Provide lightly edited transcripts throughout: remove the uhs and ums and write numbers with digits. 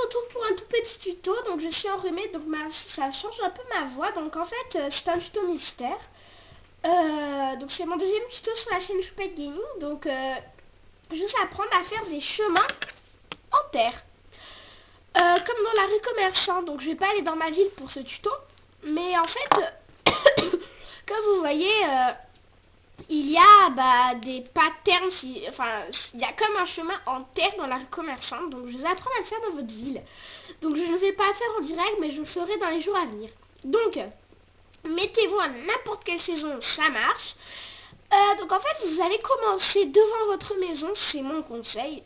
retrouve pour un tout petit tuto. Donc je suis enrhumée, donc ça change un peu ma voix. Donc en fait c'est un tuto mystère. Donc c'est mon deuxième tuto sur la chaîne Choupette Gaming. Donc juste apprendre à faire des chemins en terre. Comme dans la rue commerçante. Donc je vais pas aller dans ma ville pour ce tuto. Mais en fait, comme vous voyez, il y a des patterns, enfin il y a comme un chemin en terre dans la rue commerçante. Donc je vais apprendre à le faire dans votre ville. Donc je ne vais pas le faire en direct, mais je le ferai dans les jours à venir. Donc mettez-vous à n'importe quelle saison, ça marche. Donc en fait vous allez commencer devant votre maison, c'est mon conseil.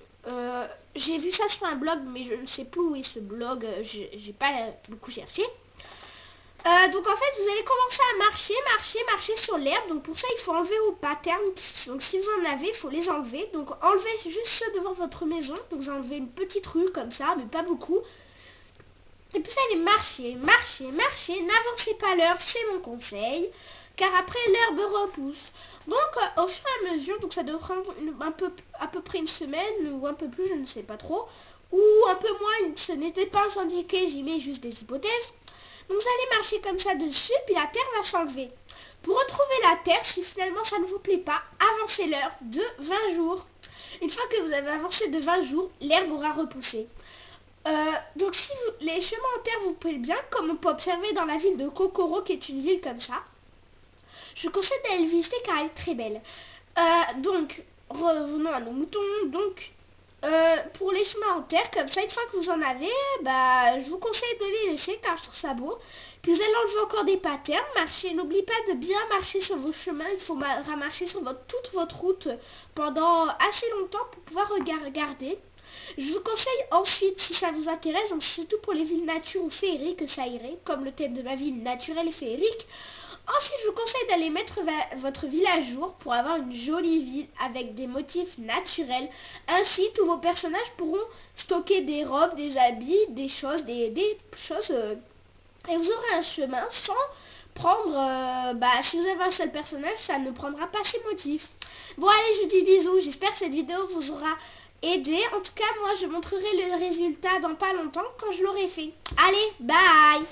J'ai vu ça sur un blog, mais je ne sais plus où est ce blog, j'ai pas beaucoup cherché. Donc en fait vous allez commencer à marcher sur l'herbe. Donc pour ça il faut enlever vos patterns. Donc si vous en avez, il faut les enlever. Donc enlevez juste ceux devant votre maison. Donc vous enlevez une petite rue comme ça, mais pas beaucoup. Et puis vous allez marcher, n'avancez pas l'herbe, c'est mon conseil, car après l'herbe repousse. Donc au fur et à mesure, donc ça doit prendre à peu près une semaine, ou un peu plus, je ne sais pas trop, ou un peu moins, ce n'était pas indiqué, j'y mets juste des hypothèses. Donc vous allez marcher comme ça dessus, puis la terre va s'enlever. Pour retrouver la terre, si finalement ça ne vous plaît pas, avancez l'heure de 20 jours. Une fois que vous avez avancé de 20 jours, l'herbe aura repoussé. Donc si les chemins en terre vous plaisent bien, comme on peut observer dans la ville de Kokoro, qui est une ville comme ça, je conseille d'aller le visiter car elle est très belle. Donc, revenons à nos moutons. Donc, pour les chemins en terre, comme ça, une fois que vous en avez, je vous conseille de les laisser car je trouve ça beau. Puis vous allez enlever encore des patterns, marcher. N'oubliez pas de bien marcher sur vos chemins. Il faut marcher sur toute votre route pendant assez longtemps pour pouvoir regarder. Je vous conseille ensuite, si ça vous intéresse, donc surtout pour les villes nature ou féeriques, ça irait, comme le thème de ma ville naturelle et féerique. Ensuite, je vous conseille d'aller mettre votre ville à jour pour avoir une jolie ville avec des motifs naturels. Ainsi, tous vos personnages pourront stocker des robes, des habits, des choses, des choses. Et vous aurez un chemin sans prendre... si vous avez un seul personnage, ça ne prendra pas ces motifs. Bon, allez, je vous dis bisous. J'espère que cette vidéo vous aura aidé. En tout cas, moi, je montrerai le résultat dans pas longtemps quand je l'aurai fait. Allez, bye!